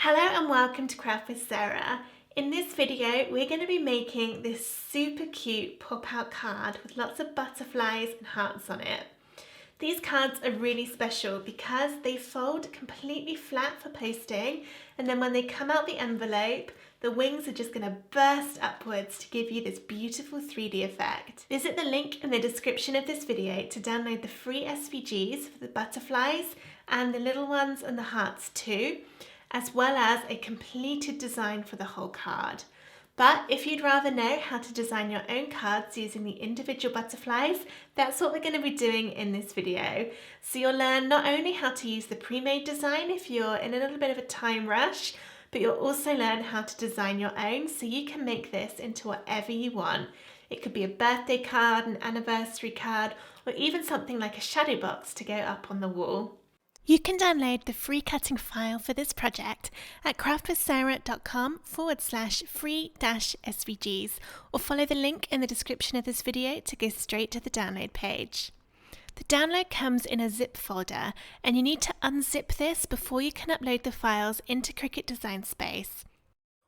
Hello and welcome to Craft with Sarah. In this video we're going to be making this super cute pop-out card with lots of butterflies and hearts on it. These cards are really special because they fold completely flat for posting, and then when they come out the envelope the wings are just going to burst upwards to give you this beautiful 3D effect. Visit the link in the description of this video to download the free SVGs for the butterflies and the little ones and the hearts too, as well as a completed design for the whole card. But if you'd rather know how to design your own cards using the individual butterflies, that's what we're going to be doing in this video. So you'll learn not only how to use the pre-made design if you're in a little bit of a time rush, but you'll also learn how to design your own so you can make this into whatever you want. It could be a birthday card, an anniversary card, or even something like a shadow box to go up on the wall. You can download the free cutting file for this project at craftwithsarah.com/free-SVGs, or follow the link in the description of this video to go straight to the download page. The download comes in a zip folder, and you need to unzip this before you can upload the files into Cricut Design Space.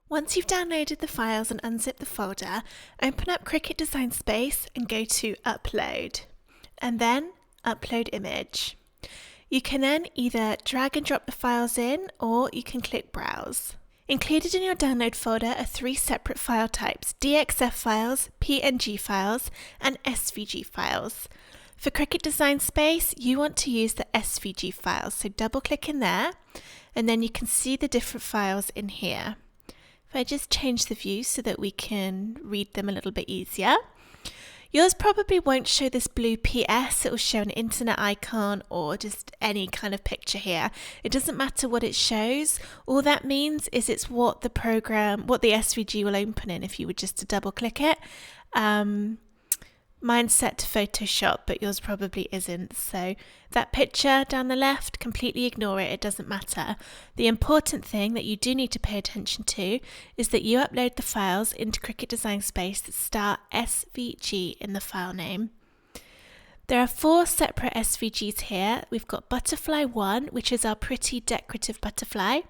Once you've downloaded the files and unzipped the folder, open up Cricut Design Space and go to Upload, and then Upload Image. You can then either drag and drop the files in, or you can click Browse. Included in your download folder are 3 separate file types: DXF files, PNG files, and SVG files. For Cricut Design Space, you want to use the SVG files, so double click in there, and then you can see the different files in here. If I just change the view so that we can read them a little bit easier. Yours probably won't show this blue PS, it will show an internet icon or just any kind of picture here. It doesn't matter what it shows, all that means is it's what the SVG will open in if you were just to double click it. Mine's set to Photoshop, but yours probably isn't. So that picture down the left, completely ignore it, it doesn't matter. The important thing that you do need to pay attention to is that you upload the files into Cricut Design Space that start SVG in the file name. There are 4 separate SVGs here. We've got Butterfly 1, which is our pretty decorative butterfly.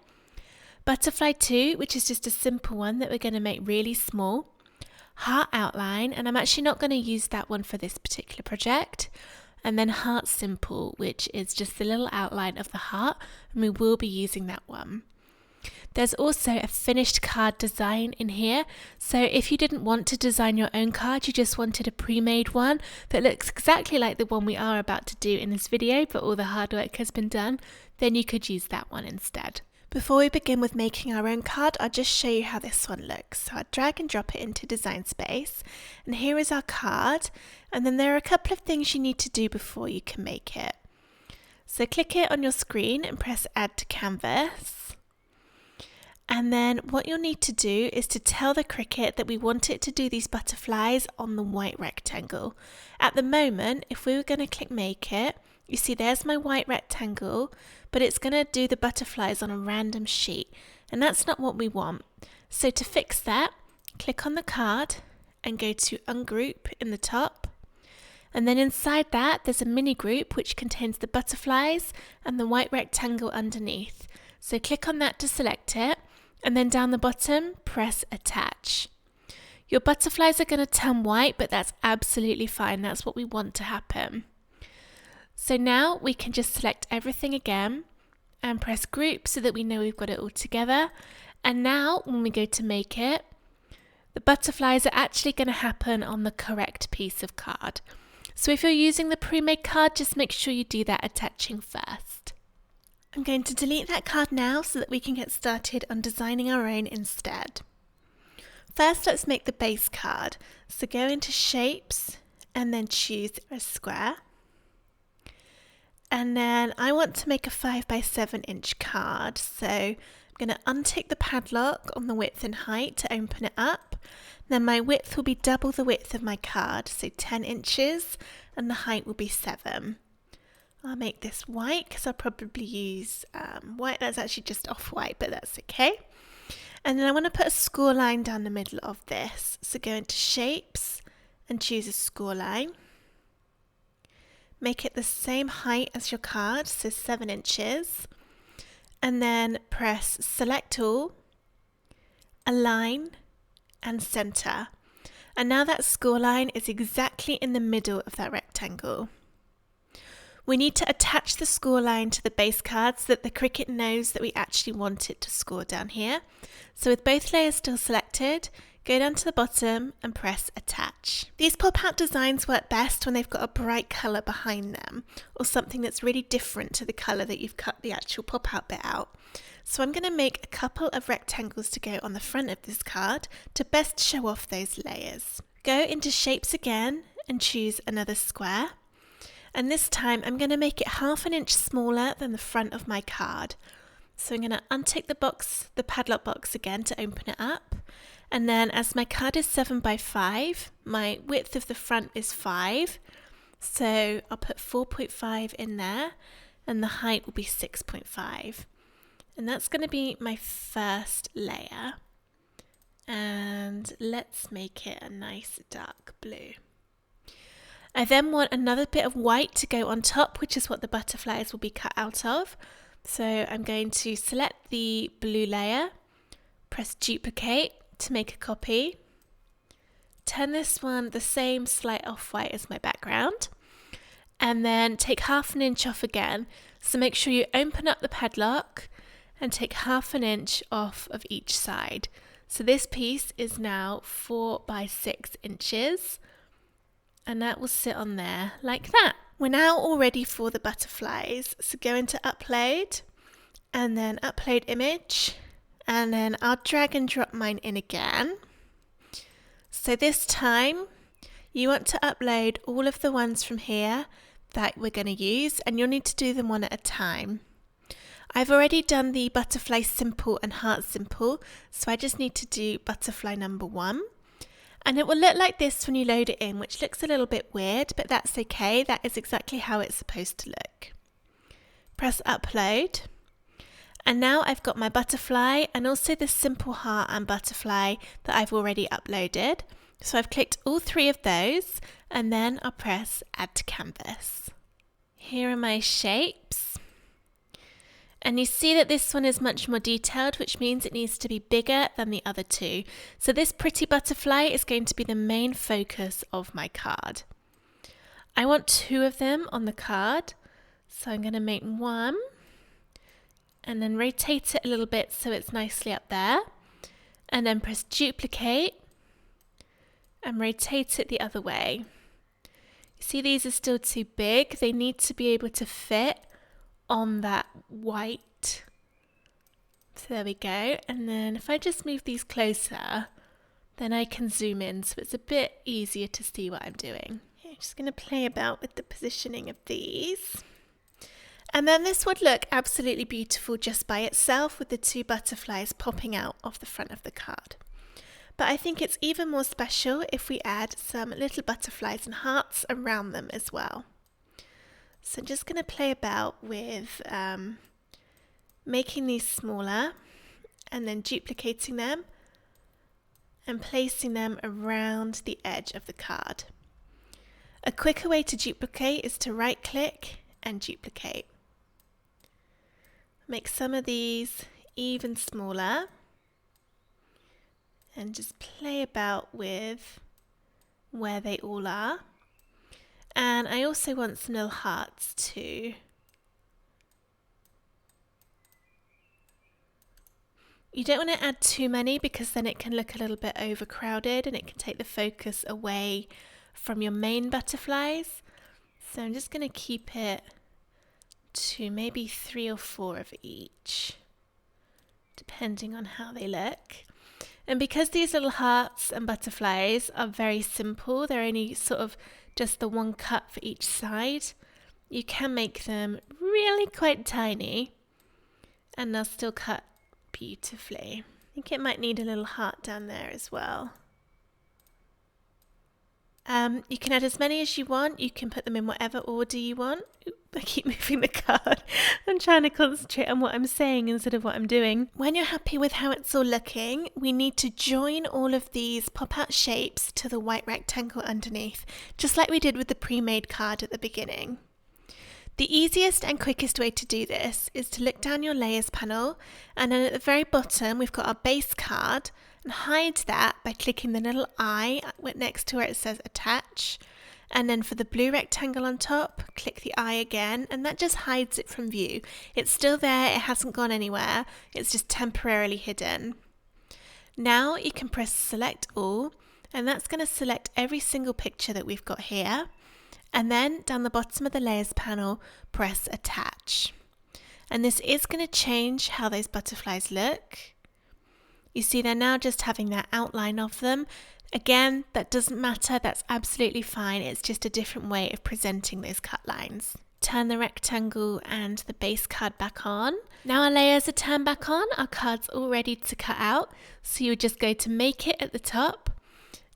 Butterfly 2, which is just a simple one that we're going to make really small. Heart outline, and I'm actually not going to use that one for this particular project. And then heart simple, which is just the little outline of the heart, and we will be using that one. There's also a finished card design in here, so if you didn't want to design your own card, you just wanted a pre-made one that looks exactly like the one we are about to do in this video, but all the hard work has been done, then you could use that one instead. Before we begin with making our own card, I'll just show you how this one looks. So I'll drag and drop it into Design Space, and here is our card, and then there are a couple of things you need to do before you can make it. So click it on your screen and press Add to Canvas, and then what you'll need to do is to tell the Cricut that we want it to do these butterflies on the white rectangle. At the moment, if we were going to click Make It, you see there's my white rectangle, but it's going to do the butterflies on a random sheet, and that's not what we want. So to fix that, click on the card and go to Ungroup in the top, and then inside that there's a mini group which contains the butterflies and the white rectangle underneath. So click on that to select it, and then down the bottom press Attach. Your butterflies are going to turn white, but that's absolutely fine, that's what we want to happen. So now we can just select everything again and press Group so that we know we've got it all together. And now when we go to make it, the butterflies are actually going to happen on the correct piece of card. So if you're using the pre-made card, just make sure you do that attaching first. I'm going to delete that card now so that we can get started on designing our own instead. First, let's make the base card. So go into Shapes and then choose a square. And then I want to make a 5x7 inch card, so I'm going to untick the padlock on the width and height to open it up. Then my width will be double the width of my card, so 10 inches, and the height will be 7. I'll make this white because I'll probably use white that's actually just off-white, but that's okay. And then I want to put a score line down the middle of this, so go into Shapes and choose a score line. Make it the same height as your card, so 7 inches, and then press Select All, Align, and Center. And now that score line is exactly in the middle of that rectangle. We need to attach the score line to the base card so that the Cricut knows that we actually want it to score down here. So with both layers still selected, go down to the bottom and press Attach. These pop-out designs work best when they've got a bright colour behind them, or something that's really different to the colour that you've cut the actual pop-out bit out. So I'm going to make a couple of rectangles to go on the front of this card to best show off those layers. Go into Shapes again and choose another square. And this time I'm going to make it 1/2 inch smaller than the front of my card. So I'm going to untick the padlock box again to open it up. And then as my card is 7 by 5, my width of the front is 5. So I'll put 4.5 in there and the height will be 6.5. And that's going to be my first layer. And let's make it a nice dark blue. I then want another bit of white to go on top, which is what the butterflies will be cut out of. So I'm going to select the blue layer, press Duplicate to make a copy, turn this one the same slight off-white as my background, and then take 1/2 inch off again. So make sure you open up the padlock and take 1/2 inch off of each side. So this piece is now 4 by 6 inches, and that will sit on there like that. We're now all ready for the butterflies. So go into Upload and then Upload Image, and then I'll drag and drop mine in again. So this time you want to upload all of the ones from here that we're going to use, and you'll need to do them one at a time. I've already done the butterfly simple and heart simple, so I just need to do butterfly number 1. And it will look like this when you load it in, which looks a little bit weird, but that's okay. That is exactly how it's supposed to look. Press Upload. And now I've got my butterfly and also the simple heart and butterfly that I've already uploaded. So I've clicked all 3 of those, and then I'll press Add to Canvas. Here are my shapes. And you see that this one is much more detailed, which means it needs to be bigger than the other 2. So this pretty butterfly is going to be the main focus of my card. I want 2 of them on the card. So I'm going to make 1 and then rotate it a little bit so it's nicely up there. And then press Duplicate and rotate it the other way. You see these are still too big. They need to be able to fit on that white. So there we go. And then if I just move these closer, then I can zoom in so it's a bit easier to see what I'm doing. Okay, I'm just going to play about with the positioning of these. And then this would look absolutely beautiful just by itself with the 2 butterflies popping out of the front of the card. But I think it's even more special if we add some little butterflies and hearts around them as well. So I'm just going to play about with making these smaller and then duplicating them and placing them around the edge of the card. A quicker way to duplicate is to right click and duplicate. Make some of these even smaller and just play about with where they all are. And I also want some little hearts too. You don't want to add too many because then it can look a little bit overcrowded and it can take the focus away from your main butterflies. So I'm just going to keep it to maybe 3 or 4 of each, depending on how they look. And because these little hearts and butterflies are very simple, they're only sort of just the 1 cut for each side, you can make them really quite tiny and they'll still cut beautifully. I think it might need a little heart down there as well. You can add as many as you want. You can put them in whatever order you want. Oop, I keep moving the card. I'm trying to concentrate on what I'm saying instead of what I'm doing. When you're happy with how it's all looking, we need to join all of these pop-out shapes to the white rectangle underneath, just like we did with the pre-made card at the beginning. The easiest and quickest way to do this is to look down your layers panel, and then at the very bottom we've got our base card, and hide that by clicking the little eye next to where it says attach, and then for the blue rectangle on top, click the eye again, and that just hides it from view. It's still there, it hasn't gone anywhere, it's just temporarily hidden. Now you can press select all, and that's going to select every single picture that we've got here. And then down the bottom of the layers panel, press attach. And this is going to change how those butterflies look. You see they're now just having that outline of them. Again, that doesn't matter, that's absolutely fine. It's just a different way of presenting those cut lines. Turn the rectangle and the base card back on. Now our layers are turned back on, our card's all ready to cut out. So you would just go to make it at the top.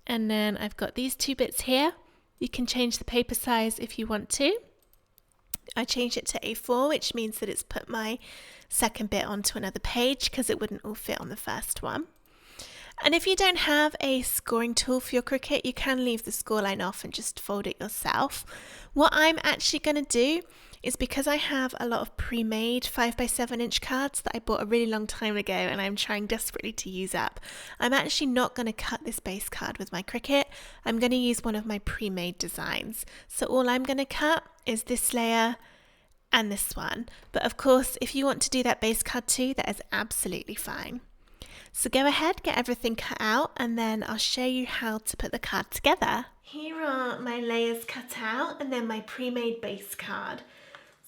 And then I've got these two bits here. You can change the paper size if you want to. I changed it to A4, which means that it's put my second bit onto another page because it wouldn't all fit on the first one. And if you don't have a scoring tool for your Cricut, you can leave the score line off and just fold it yourself. What I'm actually going to do is, because I have a lot of pre-made 5x7 inch cards that I bought a really long time ago and I'm trying desperately to use up, I'm actually not going to cut this base card with my Cricut. I'm going to use one of my pre-made designs. So all I'm going to cut is this layer and this one. But of course, if you want to do that base card too, that is absolutely fine. So go ahead, get everything cut out, and then I'll show you how to put the card together. Here are my layers cut out and then my pre-made base card.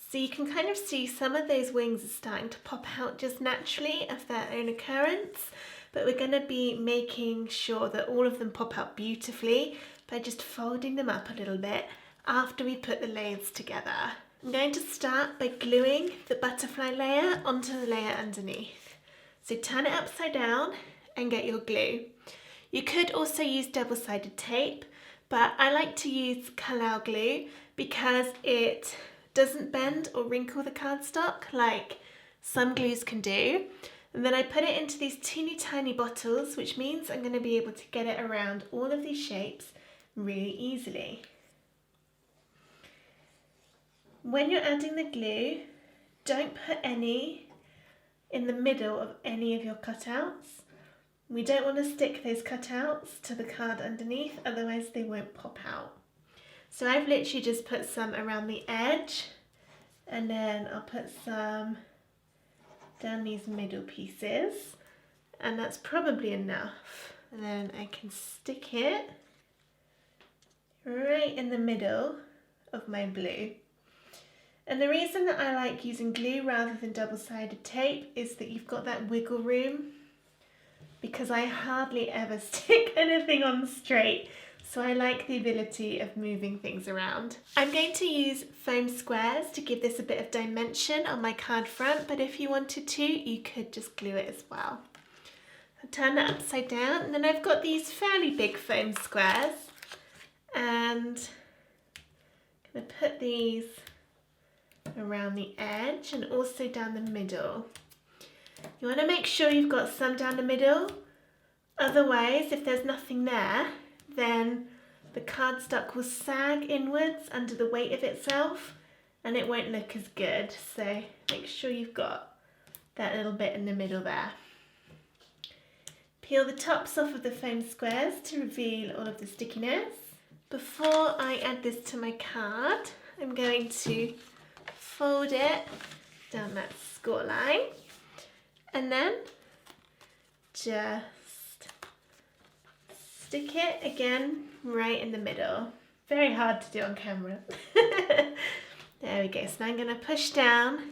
So you can kind of see some of those wings are starting to pop out just naturally of their own occurrence, but we're going to be making sure that all of them pop out beautifully by just folding them up a little bit after we put the layers together. I'm going to start by gluing the butterfly layer onto the layer underneath. So turn it upside down and get your glue. You could also use double-sided tape, but I like to use Collall glue because it doesn't bend or wrinkle the cardstock like some glues can do. And then I put it into these teeny tiny bottles, which means I'm going to be able to get it around all of these shapes really easily. When you're adding the glue, don't put any in the middle of any of your cutouts. We don't want to stick those cutouts to the card underneath, otherwise they won't pop out. So I've literally just put some around the edge, and then I'll put some down these middle pieces, and that's probably enough. And then I can stick it right in the middle of my blue. And the reason that I like using glue rather than double-sided tape is that you've got that wiggle room, because I hardly ever stick anything on straight. So I like the ability of moving things around. I'm going to use foam squares to give this a bit of dimension on my card front, but if you wanted to, you could just glue it as well. I'll turn that upside down, and then I've got these fairly big foam squares, and I'm going to put these around the edge and also down the middle. You want to make sure you've got some down the middle, otherwise if there's nothing there, then the cardstock will sag inwards under the weight of itself and it won't look as good. So make sure you've got that little bit in the middle there. Peel the tops off of the foam squares to reveal all of the stickiness. Before I add this to my card, I'm going to fold it down that score line and then just stick it again right in the middle. Very hard to do on camera. There we go. So now I'm going to push down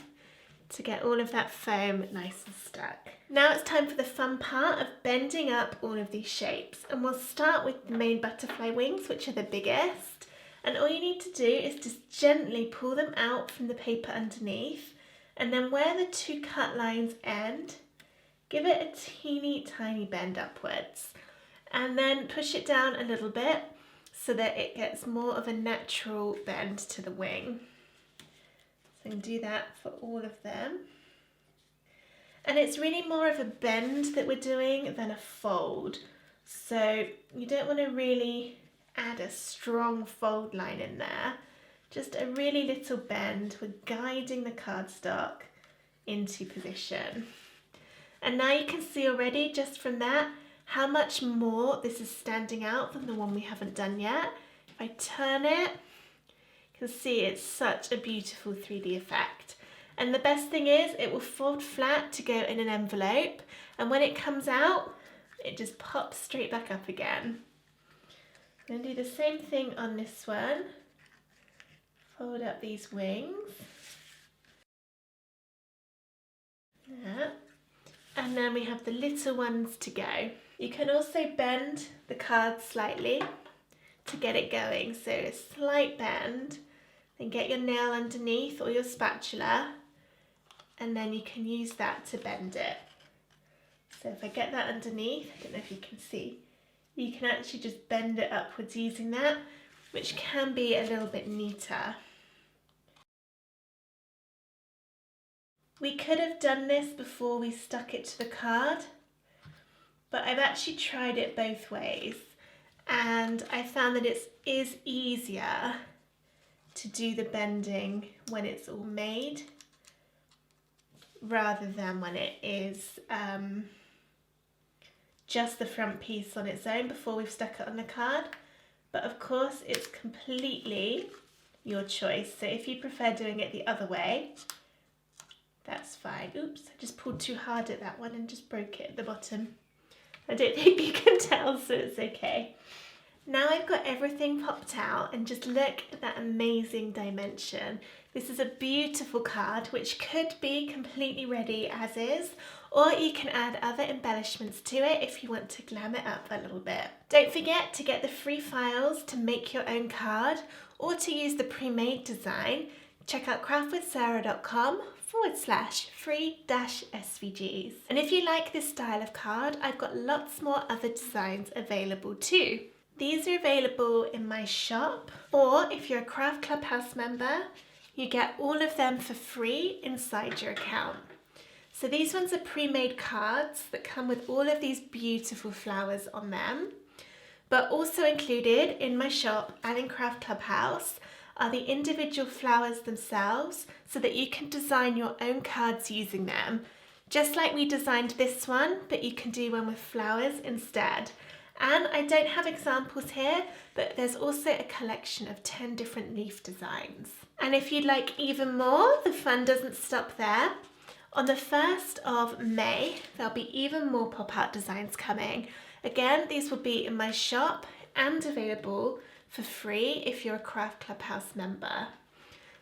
to get all of that foam nice and stuck. Now it's time for the fun part of bending up all of these shapes, and we'll start with the main butterfly wings, which are the biggest, and all you need to do is just gently pull them out from the paper underneath, and then where the two cut lines end, give it a teeny tiny bend upwards, and then push it down a little bit so that it gets more of a natural bend to the wing. So I can do that for all of them. And it's really more of a bend that we're doing than a fold. So you don't want to really add a strong fold line in there, just a really little bend. We're guiding the cardstock into position. And now you can see already just from that how much more this is standing out than the one we haven't done yet. If I turn it, you can see it's such a beautiful 3D effect. And the best thing is it will fold flat to go in an envelope, and when it comes out, it just pops straight back up again. I'm going to do the same thing on this one. Fold up these wings. Yeah. And then we have the little ones to go. You can also bend the card slightly to get it going. So a slight bend, then get your nail underneath or your spatula, and then you can use that to bend it. So if I get that underneath, I don't know if you can see, you can actually just bend it upwards using that, which can be a little bit neater. We could have done this before we stuck it to the card, but I've actually tried it both ways, and I found that it is easier to do the bending when it's all made rather than when it is just the front piece on its own before we've stuck it on the card. But of course it's completely your choice. So if you prefer doing it the other way, that's fine. Oops, I just pulled too hard at that one and just broke it at the bottom. I don't think you can tell, so it's okay. Now I've got everything popped out, and just look at that amazing dimension. This is a beautiful card which could be completely ready as is, or you can add other embellishments to it if you want to glam it up a little bit. Don't forget to get the free files to make your own card or to use the pre-made design. Check out craftwithsarah.com/free-SVGs. And if you like this style of card, I've got lots more other designs available too. These are available in my shop, or if you're a Craft Clubhouse member, you get all of them for free inside your account. So these ones are pre-made cards that come with all of these beautiful flowers on them. But also included in my shop and in Craft Clubhouse are the individual flowers themselves, so that you can design your own cards using them. Just like we designed this one, but you can do one with flowers instead. And I don't have examples here, but there's also a collection of 10 different leaf designs. And if you'd like even more, the fun doesn't stop there. On the 1st of May, there'll be even more pop-out designs coming. Again, these will be in my shop and available for free if you're a Craft Clubhouse member.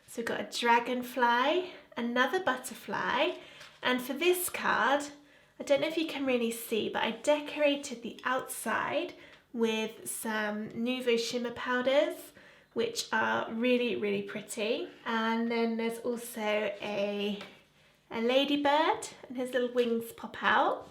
So we've got a dragonfly, another butterfly, and for this card, I don't know if you can really see, but I decorated the outside with some Nouveau shimmer powders, which are really, really pretty. And then there's also a ladybird, and his little wings pop out.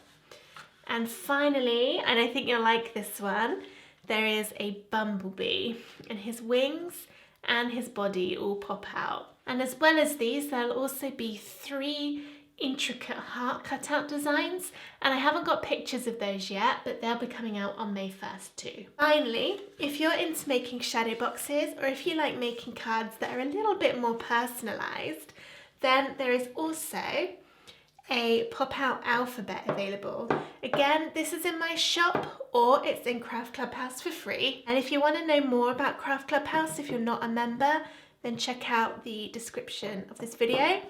And finally, and I think you'll like this one, there is a bumblebee, and his wings and his body all pop out. And as well as these, there'll also be 3 intricate heart cutout designs, and I haven't got pictures of those yet, but they'll be coming out on May 1st too. Finally, if you're into making shadow boxes, or if you like making cards that are a little bit more personalised, then there is also a pop-out alphabet available. Again, this is in my shop, or it's in Craft Clubhouse for free. And if you want to know more about Craft Clubhouse, if you're not a member, then check out the description of this video,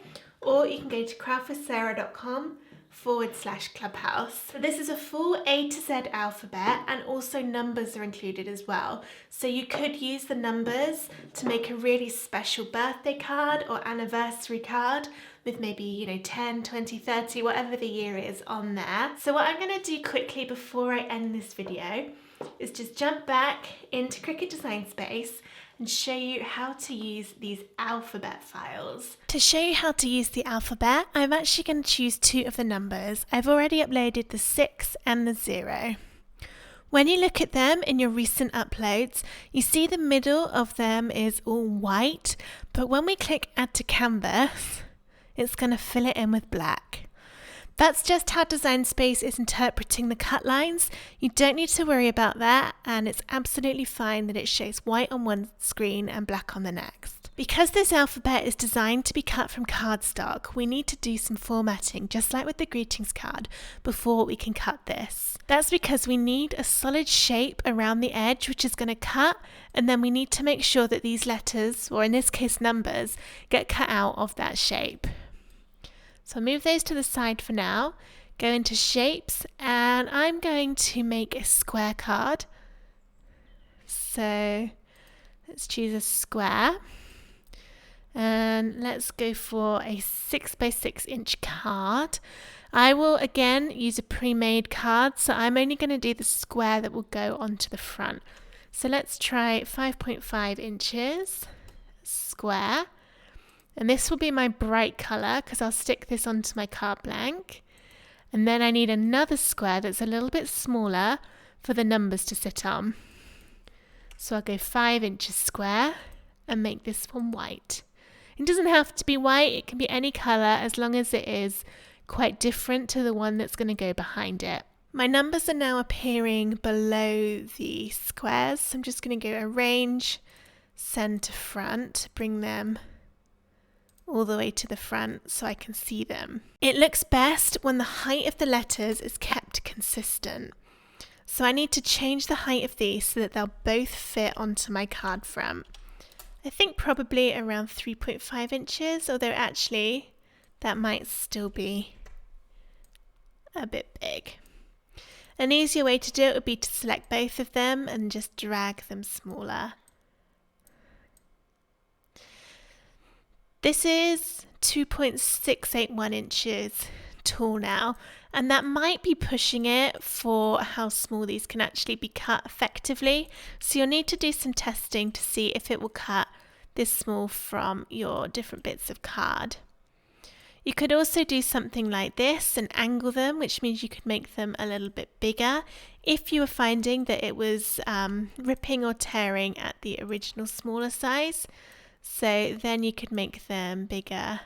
or you can go to craftwithsarah.com/clubhouse. So this is a full A to Z alphabet, and also numbers are included as well. So you could use the numbers to make a really special birthday card or anniversary card with maybe, 10, 20, 30, whatever the year is on there. So what I'm going to do quickly before I end this video is just jump back into Cricut Design Space and show you how to use these alphabet files. To show you how to use the alphabet, I'm actually going to choose 2 of the numbers. I've already uploaded the 6 and the 0. When you look at them in your recent uploads, you see the middle of them is all white, but when we click Add to Canvas, it's going to fill it in with black. That's just how Design Space is interpreting the cut lines. You don't need to worry about that, and it's absolutely fine that it shows white on one screen and black on the next. Because this alphabet is designed to be cut from cardstock, we need to do some formatting, just like with the greetings card, before we can cut this. That's because we need a solid shape around the edge which is going to cut, and then we need to make sure that these letters, or in this case numbers, get cut out of that shape. So I'll move those to the side for now, go into shapes, and I'm going to make a square card. So let's choose a square. And let's go for a 6 by 6 inch card. I will again use a pre-made card, so I'm only going to do the square that will go onto the front. So let's try 5.5 inches square, and this will be my bright color because I'll stick this onto my card blank. And then I need another square that's a little bit smaller for the numbers to sit on. So I'll go 5 inches square and make this one white. It doesn't have to be white, it can be any colour as long as it is quite different to the one that's going to go behind it. My numbers are now appearing below the squares, so I'm just going to go arrange, send to front, bring them all the way to the front so I can see them. It looks best when the height of the letters is kept consistent. So I need to change the height of these so that they'll both fit onto my card front. I think probably around 3.5 inches, although actually that might still be a bit big. An easier way to do it would be to select both of them and just drag them smaller. This is 2.681 inches tall now, and that might be pushing it for how small these can actually be cut effectively. So you'll need to do some testing to see if it will cut this small from your different bits of card. You could also do something like this and angle them, which means you could make them a little bit bigger if you were finding that it was ripping or tearing at the original smaller size. So then you could make them bigger,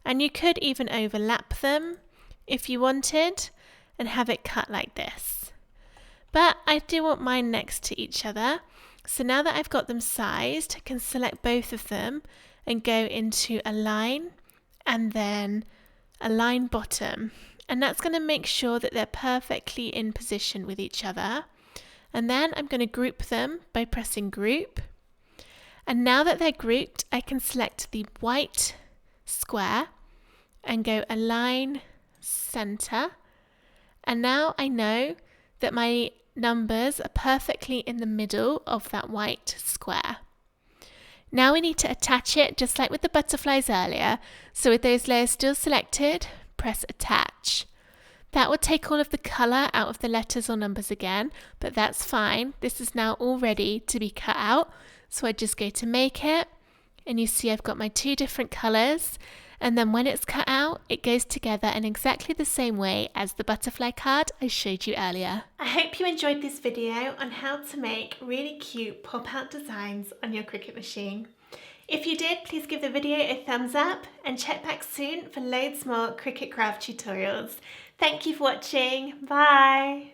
and you could even overlap them if you wanted and have it cut like this. But I do want mine next to each other. So now that I've got them sized, I can select both of them and go into align and then align bottom. And that's going to make sure that they're perfectly in position with each other. And then I'm going to group them by pressing group. And now that they're grouped, I can select the white square and go align center. And now I know that my numbers are perfectly in the middle of that white square. Now we need to attach it just like with the butterflies earlier. So with those layers still selected, press attach. That will take all of the colour out of the letters or numbers again, but that's fine. This is now all ready to be cut out. So I just go to make it, and you see I've got my two different colours, and then when it's cut out, it goes together in exactly the same way as the butterfly card I showed you earlier. I hope you enjoyed this video on how to make really cute pop-out designs on your Cricut machine. If you did, please give the video a thumbs up and check back soon for loads more Cricut craft tutorials. Thank you for watching. Bye!